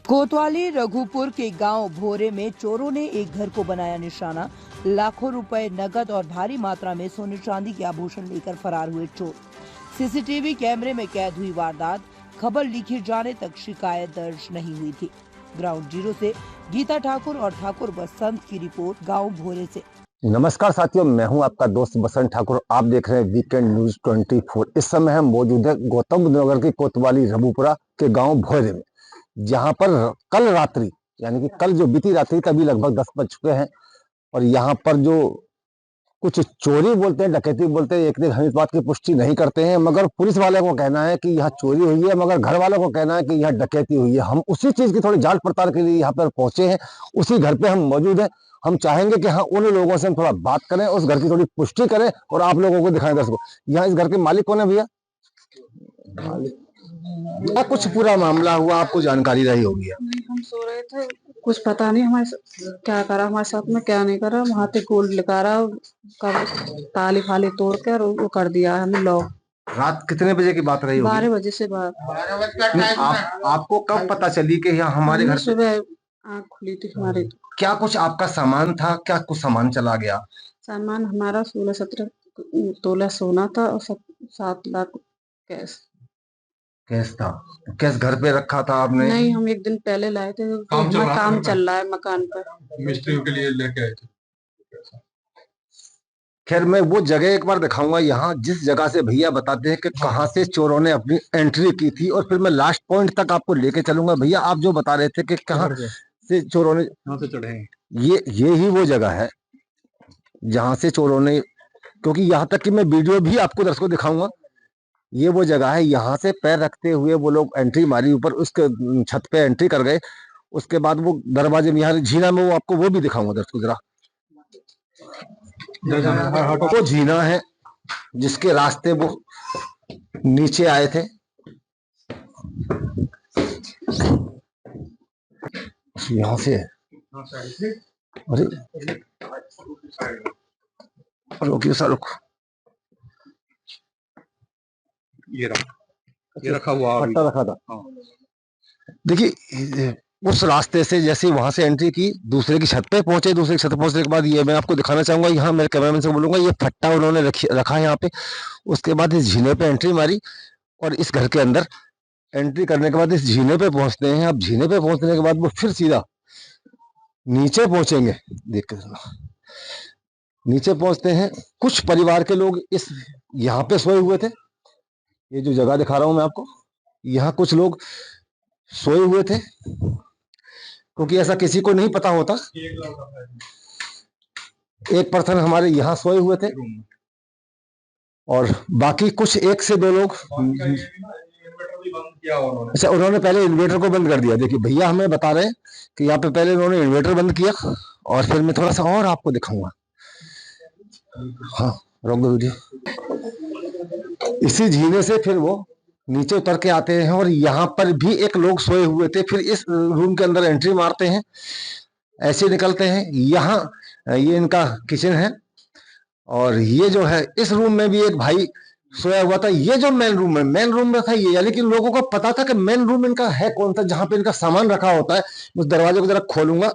कोतवाली रघुपुर के गांव भोरे में चोरों ने एक घर को बनाया निशाना। लाखों रुपए नकद और भारी मात्रा में सोने चांदी के आभूषण लेकर फरार हुए चोर। सीसीटीवी कैमरे में कैद हुई वारदात। खबर लिखे जाने तक शिकायत दर्ज नहीं हुई थी। ग्राउंड जीरो से गीता ठाकुर और ठाकुर बसंत की रिपोर्ट गाँव भोरे से। नमस्कार साथियों, मैं हूं आपका दोस्त बसंत ठाकुर। आप देख रहे हैं वीकेंड न्यूज 24। इस समय हम मौजूद है गौतम बुद्ध नगर की कोतवाली रघुपुरा के गांव भोरे में, जहां पर कल रात्रि यानी कि कल जो बीती रात्रि तभी लगभग 10 बज चुके हैं और यहाँ पर जो कुछ चोरी बोलते हैं, डकैती बोलते हैं, एक दिन हम इस बात की पुष्टि नहीं करते हैं, मगर पुलिस वाले को कहना है कि यहाँ चोरी हुई है, मगर घर वालों को कहना है कि यहाँ डकैती हुई है। हम उसी चीज की थोड़ी जांच पड़ताल के लिए यहाँ पर पहुंचे हैं। उसी घर पे हम मौजूद हैं। हम चाहेंगे कि हाँ, उन लोगों से हम थोड़ा बात करें, उस घर की थोड़ी पुष्टि करें और आप लोगों को दिखाएं दर्शकों। यहाँ इस घर के मालिक कौन है भैया? क्या कुछ पूरा मामला हुआ, आपको जानकारी रही होगी? नहीं, हम सो रहे थे, कुछ पता नहीं हमारे क्या करा, हमारे साथ में क्या नहीं करा। वहां पे गोल्ड लिखा रहा, ताली फाली तोड़ कर वो कर दिया हमें लॉक। रात कितने बजे की बात रही होगी? 12 बजे से बाद। आपको कब पता चली कि यहाँ हमारे घर सुबह आँख खुली थी हमारी। क्या कुछ आपका सामान था? क्या कुछ सामान चला गया? सामान हमारा 16-17 तोला सोना था और 7 लाख कैश था। कैश घर पे रखा था आपने? नहीं, हम एक दिन पहले लाए थे। काम चल रहा है मकान पर, मिस्त्रियों के लिए लेके आए थे। खैर, मैं वो जगह एक बार दिखाऊंगा यहाँ, जिस जगह से भैया बताते हैं कि कहाँ से चोरों ने अपनी एंट्री की थी, और फिर मैं लास्ट पॉइंट तक आपको लेके चलूंगा। भैया, आप जो बता रहे थे कि कहाँ से चोरों ने से चढ़े हैं, ये ही वो जगह है जहां से चोरों ने, क्योंकि यहाँ तक कि मैं वीडियो भी आपको दर्शकों दिखाऊंगा। ये वो जगह है, यहाँ से पैर रखते हुए वो लोग एंट्री मारी, ऊपर उसके छत पे एंट्री कर गए। उसके बाद वो दरवाजे में, यहाँ झीना में, वो आपको वो भी दिखाऊंगा दर्शकों जरा। वो झीना है जिसके रास्ते वो नीचे आए थे। यहाँ से अरे रुकिए सर, रुको। ये रखा हुआ पट्टा रखा था। देखिए, उस रास्ते से जैसे वहां से एंट्री की, दूसरे की छत पे पहुंचे। दूसरे की छत पे पहुंचने के बाद ये मैं आपको दिखाना चाहूंगा, यहाँ मेरे कैमरामैन से बोलूंगा, ये फट्टा उन्होंने रखा है यहाँ पे। उसके बाद इस झीने पे एंट्री मारी और इस घर के अंदर एंट्री करने के बाद इस झीने पे पहुंचते हैं। अब झीने पे पहुंचने के बाद वो फिर सीधा नीचे पहुंचेंगे। देख नीचे पहुंचते हैं। कुछ परिवार के लोग इस यहाँ पे सोए हुए थे। ये जो जगह दिखा रहा हूं मैं आपको, यहाँ कुछ लोग सोए हुए थे, क्योंकि ऐसा किसी को नहीं पता होता। एक पर्सन हमारे यहाँ सोए हुए थे और बाकी कुछ 1 से 2 लोग। अच्छा, उन्होंने पहले इन्वर्टर को बंद कर दिया। देखिए भैया हमें बता रहे हैं कि यहाँ पे पहले उन्होंने इन्वर्टर बंद किया, और फिर मैं थोड़ा सा और आपको दिखाऊंगा। हाँ, रोक दो वीडियो। इसी झीने से फिर वो नीचे उतर के आते हैं और यहाँ पर भी एक लोग सोए हुए थे। फिर इस रूम के अंदर एंट्री मारते हैं, ऐसे निकलते हैं। यहाँ ये इनका किचन है, और ये जो है, इस रूम में भी एक भाई सोया हुआ था। ये जो मेन रूम है, मेन रूम में था ये, यानी कि लोगों को पता था कि मेन रूम इनका है कौन सा, जहां पे इनका सामान रखा होता है। उस दरवाजे को जरा खोलूंगा।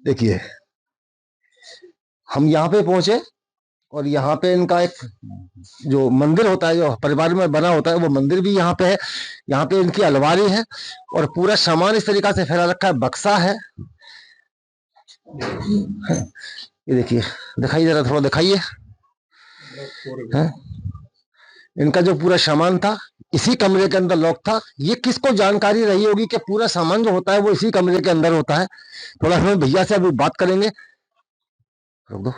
देखिए, हम यहाँ पे पहुंचे और यहाँ पे इनका एक जो मंदिर होता है, जो परिवार में बना होता है, वो मंदिर भी यहाँ पे है। यहाँ पे इनकी अलमारी है और पूरा सामान इस तरीका से फैला रखा है। बक्सा है, ये देखिए, दिखाइए जरा, थोड़ा दिखाइए। इनका जो पूरा सामान था इसी कमरे के अंदर लॉक था। ये किसको जानकारी रही होगी कि पूरा सामान जो होता है वो इसी कमरे के अंदर होता है। थोड़ा हम भैया से अभी बात करेंगे। रुक दो।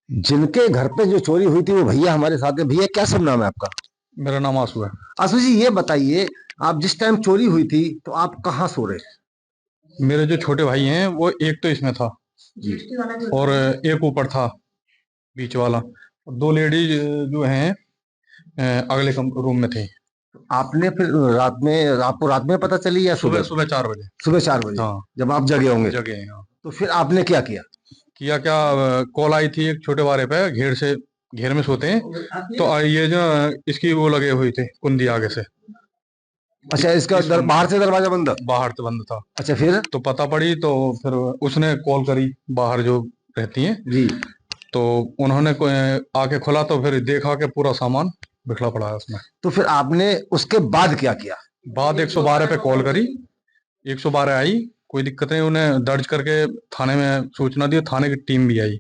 जिनके घर पे जो चोरी हुई थी वो भैया हमारे साथ है। भैया, क्या सब नाम है आपका? मेरा नाम आंसू है। आंसू जी, ये बताइए, आप जिस टाइम चोरी हुई थी तो आप कहाँ सो रहे? मेरे जो छोटे भाई हैं वो एक तो इसमें था जी, और एक ऊपर था, बीच वाला। 2 लेडीज जो हैं अगले रूम में थे। आपने फिर रात में, आपको रात में पता चली या सुबह? सुबह 4 बजे। सुबह 4 बजे? हाँ, जब आप जगे होंगे। जगे हैं। हाँ। तो फिर आपने क्या किया? क्या कॉल आई थी एक छोटे वाले पे, घेर से घेर में सोते हैं। तो ये जो इसकी वो लगे हुए थे कुंडी आगे से, अच्छा, इसका बाहर से दरवाजा बंद था? बाहर से बंद था। अच्छा, फिर? तो पता पड़ी तो फिर उसने कॉल करी बाहर जो रहती हैं, जी। तो उन्होंने आके खोला तो फिर देखा कि पूरा सामान बिखरा पड़ा है उसमें। तो फिर आपने उसके बाद क्या किया? बाद 112 पे कॉल करी, 112 आई, कोई दिक्कत नहीं, उन्हें दर्ज करके थाने में सूचना दी, थाने की टीम भी आई।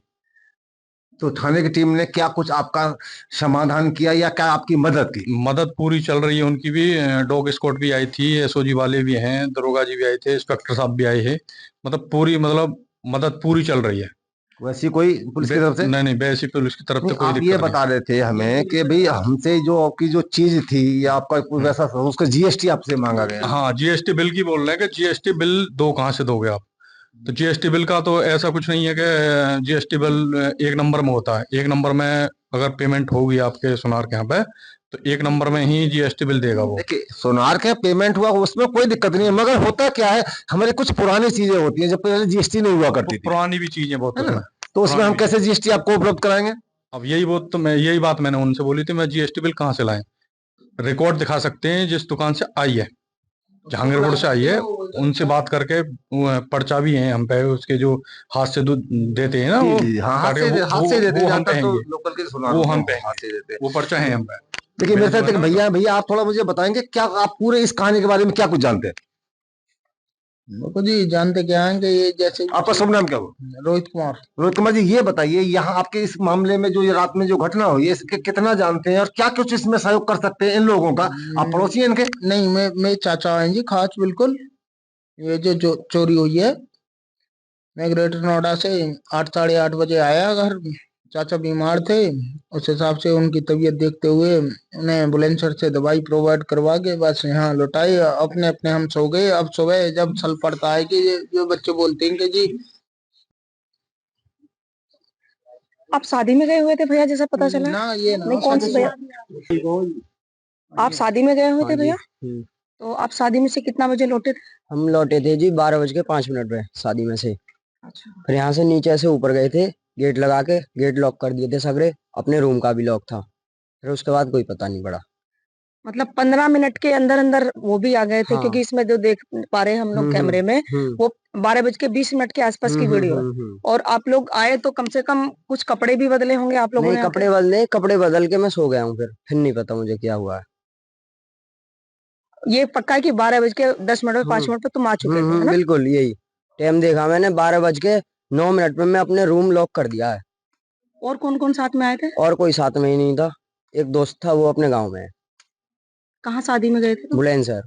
तो थाने की टीम ने क्या कुछ आपका समाधान किया या क्या आपकी मदद की? मदद पूरी चल रही है उनकी भी। डॉग स्क्वाड भी आई थी, एसओजी वाले भी हैं, दरोगा जी भी आए थे, इंस्पेक्टर साहब भी आए हैं। मतलब पूरी, मतलब मदद पूरी चल रही है। वैसी कोई पुलिस की तरफ से? नहीं नहीं, वैसी पुलिस की तरफ से नहीं, कोई आप दिक्कत ये नहीं। बता रहे थे हमें कि भाई हमसे जो आपकी जो चीज थी या आपका कोई वैसा उसका जीएसटी आपसे मांगा गया। हाँ, जीएसटी बिल की बोल रहे हैं कि जीएसटी बिल दो, कहाँ से दोगे आप? तो जीएसटी बिल का तो ऐसा कुछ नहीं है कि जीएसटी बिल एक नंबर में होता है। एक नंबर में अगर पेमेंट होगी आपके सोनार के यहाँ पे, तो एक नंबर में ही जीएसटी बिल देगा वो। देखिए, सोनार का पेमेंट हुआ उसमें कोई दिक्कत नहीं है, मगर होता क्या है, हमारे कुछ पुरानी चीजें होती हैं जब पहले जीएसटी नहीं हुआ करती थी, पुरानी भी चीजें बहुत है ना? उसमें। तो उसमें हम पुरानी कैसे जीएसटी आपको उपलब्ध कराएंगे? अब यही बात मैंने उनसे बोली थी, मैं जीएसटी बिल कहाँ से लाएं? रिकॉर्ड दिखा सकते हैं जिस दुकान से आई है, जहांगीरपुर से आई है, उनसे बात करके पर्चा भी है हम पे, उसके जो हाथ से दूध देते हैं ना, वो हाँ, हाथ काट से के हाथ से देते वो हैं, हम पे ज्यादातर हैं, तो ये लोकल के सोनार वो होते हम हैं, पे हाथ हैं, से देते हैं। वो पर्चा है हम पे। देखिए मेरे मैंने साथ जो है ना, भैया भैया आप थोड़ा मुझे बताएंगे क्या आप पूरे इस कहानी के बारे में क्या कुछ जानते हैं? मुझको जी जानते क्या है कि ये जैसे आपका शुभ नाम क्या हुआ? रोहित कुमार। रोहित कुमार जी, ये बताइए यहाँ आपके इस मामले में जो ये रात में जो घटना हुई है इसके कितना जानते हैं और क्या कुछ इसमें सहयोग कर सकते हैं इन लोगों का? आप पड़ोसी हैं इनके? नहीं, मैं चाचा हैं जी, खास बिल्कुल। ये जो चोरी हुई है, मैं ग्रेटर नोएडा से 8 साढ़े 8 बजे आया घर। चाचा बीमार थे, उस हिसाब से उनकी तबीयत देखते हुए उन्हें बुलंदशहर से दवाई प्रोवाइड करवा के बस यहाँ लौटाई। अपने अपने हम सो गए। अब सुबह जब सल पड़ता है कि जो बच्चे बोलते हैं कि जी आप शादी में गए हुए थे भैया, जैसा पता चला? ना, ये ना नहीं, कौन सी भैया? आप शादी में गए हुए थे भैया? तो आप शादी में से कितना बजे लौटे थे? हम लौटे थे जी 12:05 पे शादी में से। अच्छा। फिर यहाँ से नीचे से ऊपर गए थे, गेट लगा के गेट लॉक कर दिए थे सगरे, अपने रूम का भी लॉक था। फिर उसके बाद कोई पता नहीं पड़ा। मतलब 15 मिनट के अंदर अंदर वो भी आ गए थे? हाँ। क्योंकि इसमें जो देख पा रहे हैं हम लोग कैमरे में, वो 12:20 के आसपास की वीडियो है। और आप लोग आए तो कम से कम कुछ कपड़े भी बदले होंगे आप लोगों नहीं, ने? कपड़े बदल के मैं सो गया हूँ। फिर नहीं पता मुझे क्या हुआ है। ये पक्का है कि 12:10 5 पे तुम आ चुके थे, है ना? बिल्कुल यही टाइम देखा मैंने, 12:09 पे मैं अपने रूम लॉक कर दिया है। और कौन कौन साथ में आए थे? और कोई साथ में ही नहीं था, एक दोस्त था, वो अपने गाँव में है, कहाँ शादी में गए थे? बुलंदशहर।